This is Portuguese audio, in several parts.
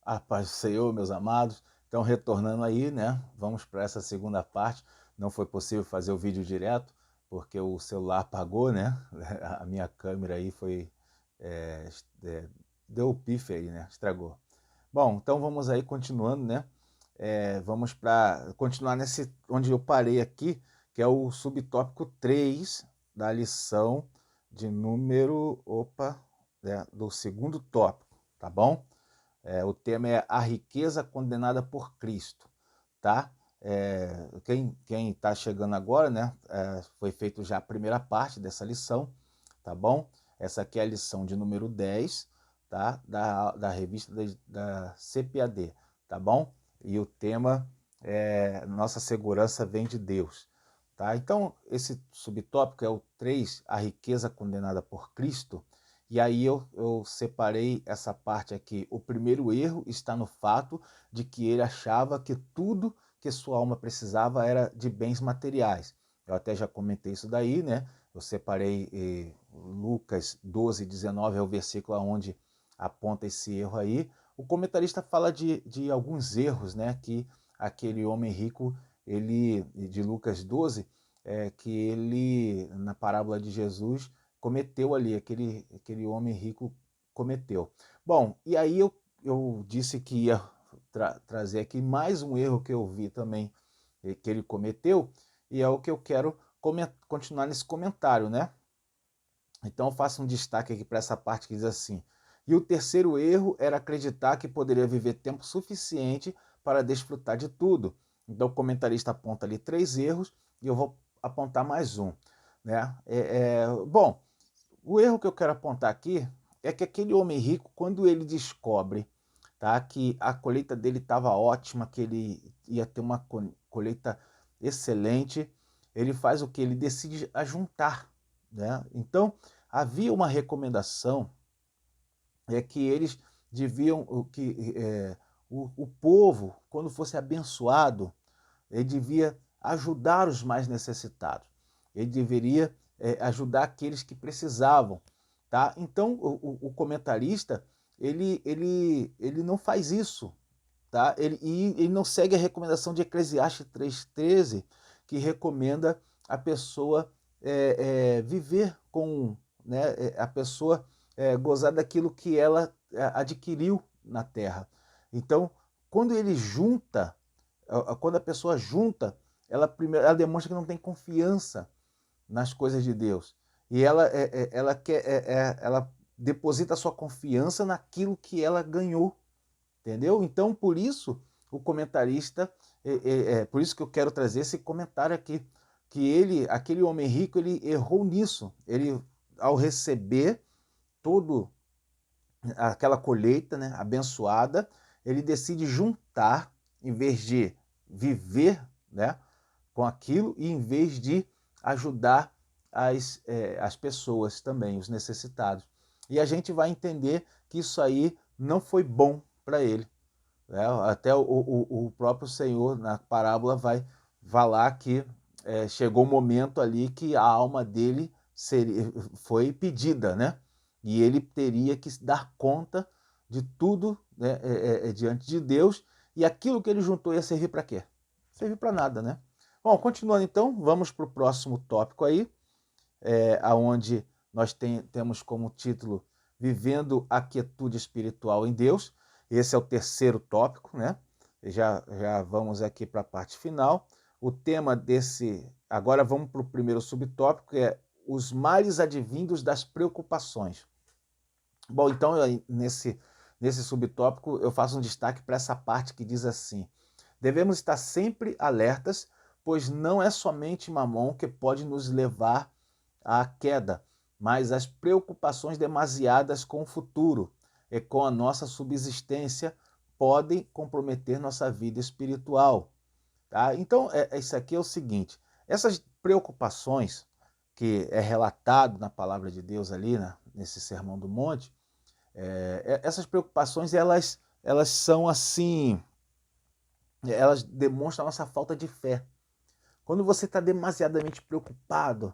A paz do Senhor, meus amados. Então, retornando aí, né? Vamos para essa segunda parte. Não foi possível fazer o vídeo direto, porque o celular apagou, né? A minha câmera aí foi... é, é, deu o pife aí, né? Estragou. Bom, então vamos aí continuando, né? Vamos para continuar nesse onde eu parei aqui, que é o subtópico 3 da lição de número... Opa! Do segundo tópico, tá bom? O tema é a riqueza condenada por Cristo, tá? Quem está chegando agora, né? Foi feito já a primeira parte dessa lição, tá bom? Essa aqui é a lição de número 10, tá? Da revista da CPAD, tá bom? E o tema é Nossa Segurança Vem de Deus, tá? Então, esse subtópico é o 3, a riqueza condenada por Cristo. E aí eu separei essa parte aqui. O primeiro erro está no fato de que ele achava que tudo que sua alma precisava era de bens materiais. Eu até já comentei isso daí, né? Eu separei Lucas 12, 19 é o versículo onde aponta esse erro aí. O comentarista fala de alguns erros, né? Que aquele homem rico, ele de Lucas 12, que ele, na parábola de Jesus, cometeu ali, aquele homem rico cometeu. Bom, e aí eu disse que ia trazer aqui mais um erro que eu vi também que ele cometeu, e é o que eu quero continuar nesse comentário, né? Então eu faço um destaque aqui para essa parte que diz assim: e o terceiro erro era acreditar que poderia viver tempo suficiente para desfrutar de tudo. Então o comentarista aponta ali 3 erros e eu vou apontar mais um, né? Bom, o erro que eu quero apontar aqui é que aquele homem rico, quando ele descobre, tá, que a colheita dele estava ótima, que ele ia ter uma colheita excelente, ele faz o que? Ele decide ajuntar, né? Então, havia uma recomendação que eles deviam, o povo, quando fosse abençoado, ele devia ajudar os mais necessitados. Ele deveria ajudar aqueles que precisavam, tá? Então, o comentarista, ele não faz isso, tá? Ele não segue a recomendação de Eclesiastes 3,13, que recomenda a pessoa viver com, né, a pessoa gozar daquilo que ela adquiriu na terra. Então, quando ele junta, quando a pessoa junta, ela demonstra que não tem confiança nas coisas de Deus. E ela deposita a sua confiança naquilo que ela ganhou, entendeu? Então, por isso, o comentarista, por isso que eu quero trazer esse comentário aqui, que aquele homem rico, ele errou nisso. Ele, ao receber todo aquela colheita, né, abençoada, ele decide juntar, em vez de viver, né, com aquilo, e em vez de ajudar as pessoas também, os necessitados. E a gente vai entender que isso aí não foi bom para ele, né? Até o próprio Senhor, na parábola, vai falar que chegou o um momento ali que a alma dele foi pedida, né? E ele teria que dar conta de tudo, né, diante de Deus, e aquilo que ele juntou ia servir para quê? Servir para nada, né? Bom, continuando então, vamos para o próximo tópico aí, aonde nós temos como título Vivendo a Quietude Espiritual em Deus. Esse é o terceiro tópico, né? Já vamos aqui para a parte final. O tema desse... Agora vamos para o primeiro subtópico, que é os males advindos das preocupações. Bom, então, nesse subtópico, eu faço um destaque para essa parte que diz assim: devemos estar sempre alertas, pois não é somente Mamon que pode nos levar à queda, mas as preocupações demasiadas com o futuro e com a nossa subsistência podem comprometer nossa vida espiritual. Tá? Então, isso aqui é o seguinte: essas preocupações que é relatado na palavra de Deus ali, né, nesse Sermão do Monte, essas preocupações, elas são assim, elas demonstram a nossa falta de fé. Quando você está demasiadamente preocupado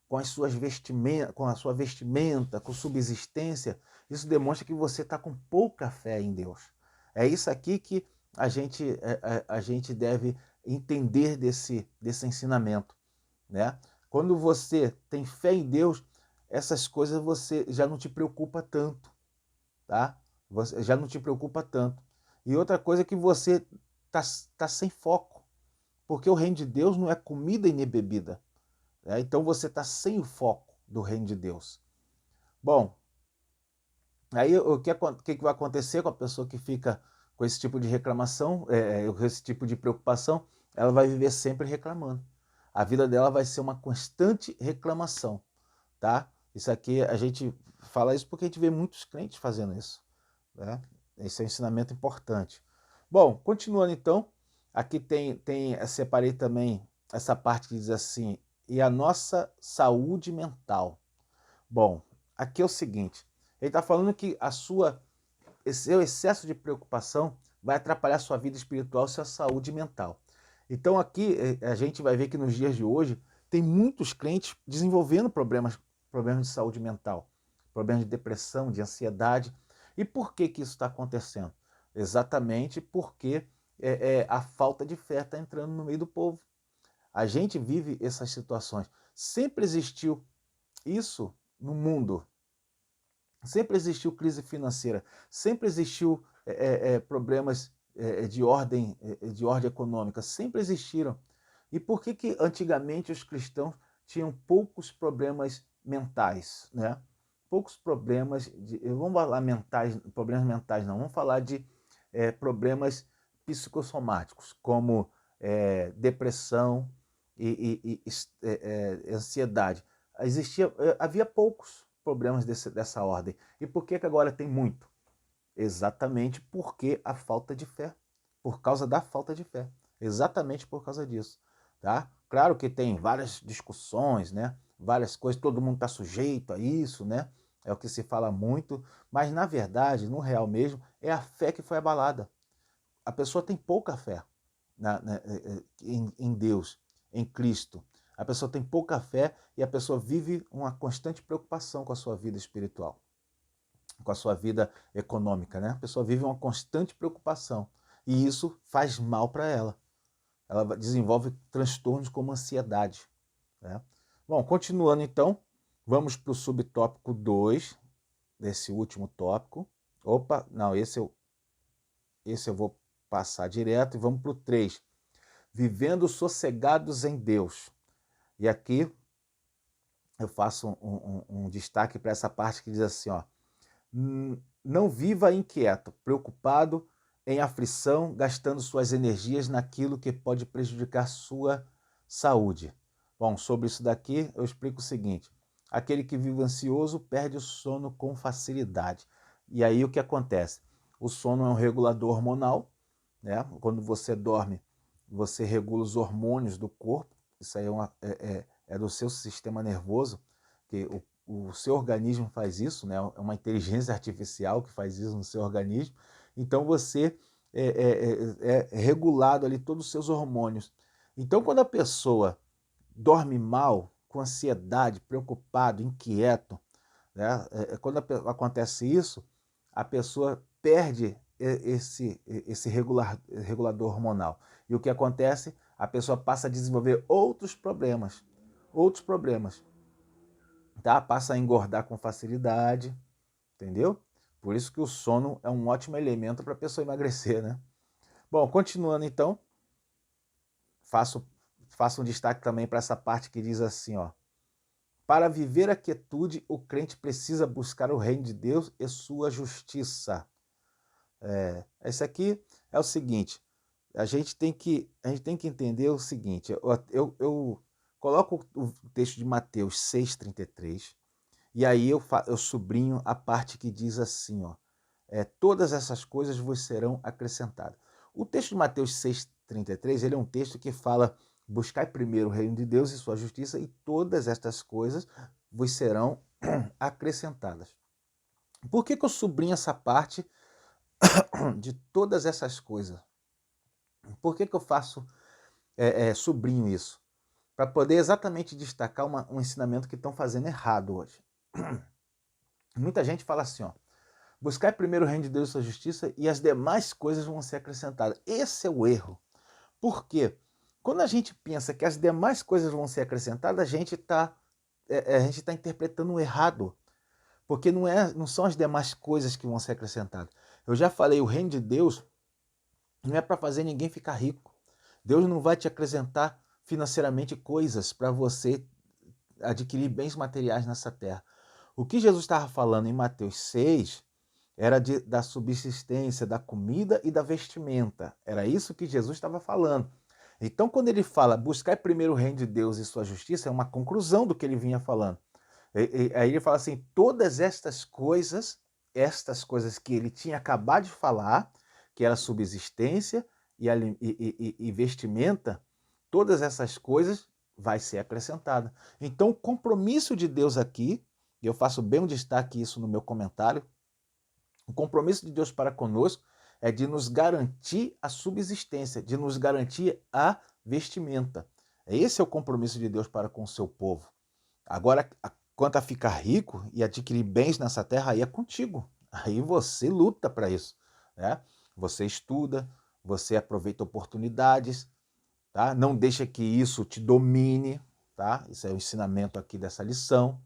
com as suas vestimentas, com a sua vestimenta, com subsistência, isso demonstra que você está com pouca fé em Deus. É isso aqui que a gente deve entender desse ensinamento, né? Quando você tem fé em Deus, essas coisas você já não te preocupa tanto, tá? Você já não te preocupa tanto. E outra coisa é que você tá sem foco, porque o reino de Deus não é comida e nem bebida, né? Então você está sem o foco do reino de Deus. Bom, aí o que vai acontecer com a pessoa que fica com esse tipo de reclamação, com esse tipo de preocupação? Ela vai viver sempre reclamando. A vida dela vai ser uma constante reclamação, tá? Isso aqui, a gente fala isso porque a gente vê muitos crentes fazendo isso, né? Esse é um ensinamento importante. Bom, continuando então, aqui separei também essa parte que diz assim, e a nossa saúde mental. Bom, aqui é o seguinte, ele está falando que seu excesso de preocupação vai atrapalhar sua vida espiritual, sua saúde mental. Então aqui a gente vai ver que nos dias de hoje tem muitos crentes desenvolvendo problemas de saúde mental, problemas de depressão, de ansiedade. E por que isso está acontecendo? Exatamente porque a falta de fé está entrando no meio do povo. A gente vive essas situações. Sempre existiu isso no mundo. Sempre existiu crise financeira, sempre existiu problemas de ordem econômica, sempre existiram. E por que antigamente os cristãos tinham poucos problemas mentais, né? Poucos problemas vamos falar problemas mentais não, vamos falar de problemas psicossomáticos, como depressão e ansiedade. Havia poucos problemas dessa ordem. E por que agora tem muito? Exatamente porque a falta de fé. Por causa da falta de fé. Exatamente por causa disso. Tá? Claro que tem várias discussões, né? Várias coisas, todo mundo está sujeito a isso, né? É o que se fala muito, mas na verdade, no real mesmo, é a fé que foi abalada. A pessoa tem pouca fé em Deus, em Cristo. A pessoa tem pouca fé e a pessoa vive uma constante preocupação com a sua vida espiritual, com a sua vida econômica, né? A pessoa vive uma constante preocupação e isso faz mal para ela. Ela desenvolve transtornos como ansiedade, né? Bom, continuando então, vamos para o subtópico 2 desse último tópico. Opa, não, esse eu vou passar direto e vamos para o 3. Vivendo sossegados em Deus. E aqui eu faço um destaque para essa parte que diz assim, ó, não viva inquieto, preocupado, em aflição, gastando suas energias naquilo que pode prejudicar sua saúde. Bom, sobre isso daqui eu explico o seguinte, aquele que vive ansioso perde o sono com facilidade. E aí o que acontece? O sono é um regulador hormonal, né? Quando você dorme, você regula os hormônios do corpo, isso aí é do seu sistema nervoso, que o seu organismo faz isso, né? É uma inteligência artificial que faz isso no seu organismo. Então você é regulado ali todos os seus hormônios. Então quando a pessoa dorme mal, com ansiedade, preocupado, inquieto, né? Quando acontece isso, a pessoa perde esse regulador hormonal. E o que acontece? A pessoa passa a desenvolver outros problemas. Outros problemas. Tá? Passa a engordar com facilidade, entendeu? Por isso que o sono é um ótimo elemento para a pessoa emagrecer, né? Bom, continuando então, faço um destaque também para essa parte que diz assim, ó. Para viver a quietude, o crente precisa buscar o reino de Deus e sua justiça. Esse aqui é o seguinte, a gente tem que entender o seguinte, eu coloco o texto de Mateus 6,33, e aí eu sublinho a parte que diz assim, ó, todas essas coisas vos serão acrescentadas. O texto de Mateus 6,33, ele é um texto que fala, buscai primeiro o reino de Deus e sua justiça, e todas estas coisas vos serão acrescentadas. Por que eu sublinho essa parte de todas essas coisas? Por que eu faço, sublinho isso? Para poder exatamente destacar um ensinamento que estão fazendo errado hoje. Muita gente fala assim, ó, buscar primeiro o reino de Deus e sua justiça e as demais coisas vão ser acrescentadas. Esse é o erro. Por quê? Quando a gente pensa que as demais coisas vão ser acrescentadas, a gente está interpretando errado. Porque não são as demais coisas que vão ser acrescentadas. Eu já falei, o reino de Deus não é para fazer ninguém ficar rico. Deus não vai te acrescentar financeiramente coisas para você adquirir bens materiais nessa terra. O que Jesus estava falando em Mateus 6 era da subsistência, da comida e da vestimenta. Era isso que Jesus estava falando. Então, quando ele fala buscar primeiro o reino de Deus e sua justiça, é uma conclusão do que ele vinha falando. Aí ele fala assim, todas estas coisas que ele tinha acabado de falar, que era subsistência e vestimenta, todas essas coisas vai ser acrescentada. Então, o compromisso de Deus aqui, e eu faço bem um destaque isso no meu comentário, o compromisso de Deus para conosco é de nos garantir a subsistência, de nos garantir a vestimenta. Esse é o compromisso de Deus para com o seu povo. Agora, quanto a ficar rico e adquirir bens nessa terra, aí é contigo. Aí você luta para isso, né? Você estuda, você aproveita oportunidades, tá? Não deixa que isso te domine, tá? Isso é o ensinamento aqui dessa lição.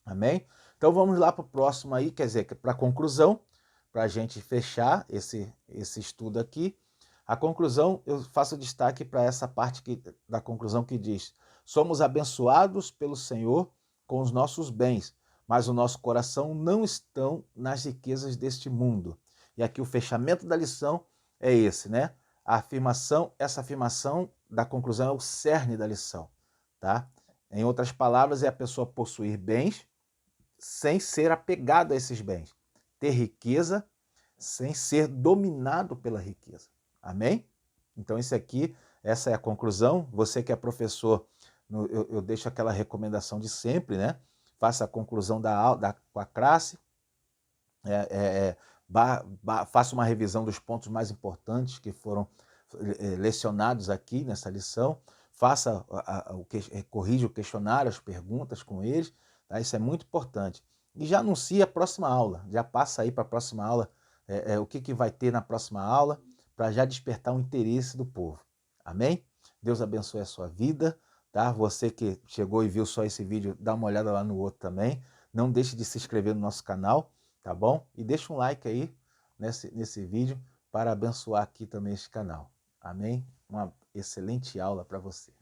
Amém? Então vamos lá para o próximo aí, quer dizer, para a conclusão, para a gente fechar esse estudo aqui. A conclusão, eu faço destaque para essa parte da conclusão que diz: somos abençoados pelo Senhor com os nossos bens, mas o nosso coração não estão nas riquezas deste mundo. E aqui o fechamento da lição é esse, né? Essa afirmação da conclusão é o cerne da lição, tá? Em outras palavras, é a pessoa possuir bens sem ser apegado a esses bens. Ter riqueza sem ser dominado pela riqueza. Amém? Então, essa é a conclusão. Você que é professor, eu deixo aquela recomendação de sempre, né? Faça a conclusão da aula com a classe, faça uma revisão dos pontos mais importantes que foram lecionados aqui nessa lição, corrija o questionário, as perguntas com eles, tá? Isso é muito importante. E já anuncia a próxima aula, já passa aí para a próxima aula, o que vai ter na próxima aula, para já despertar o interesse do povo. Amém? Deus abençoe a sua vida, tá? Você que chegou e viu só esse vídeo, dá uma olhada lá no outro também. Não deixe de se inscrever no nosso canal, tá bom? E deixa um like aí nesse vídeo para abençoar aqui também este canal. Amém? Uma excelente aula para você.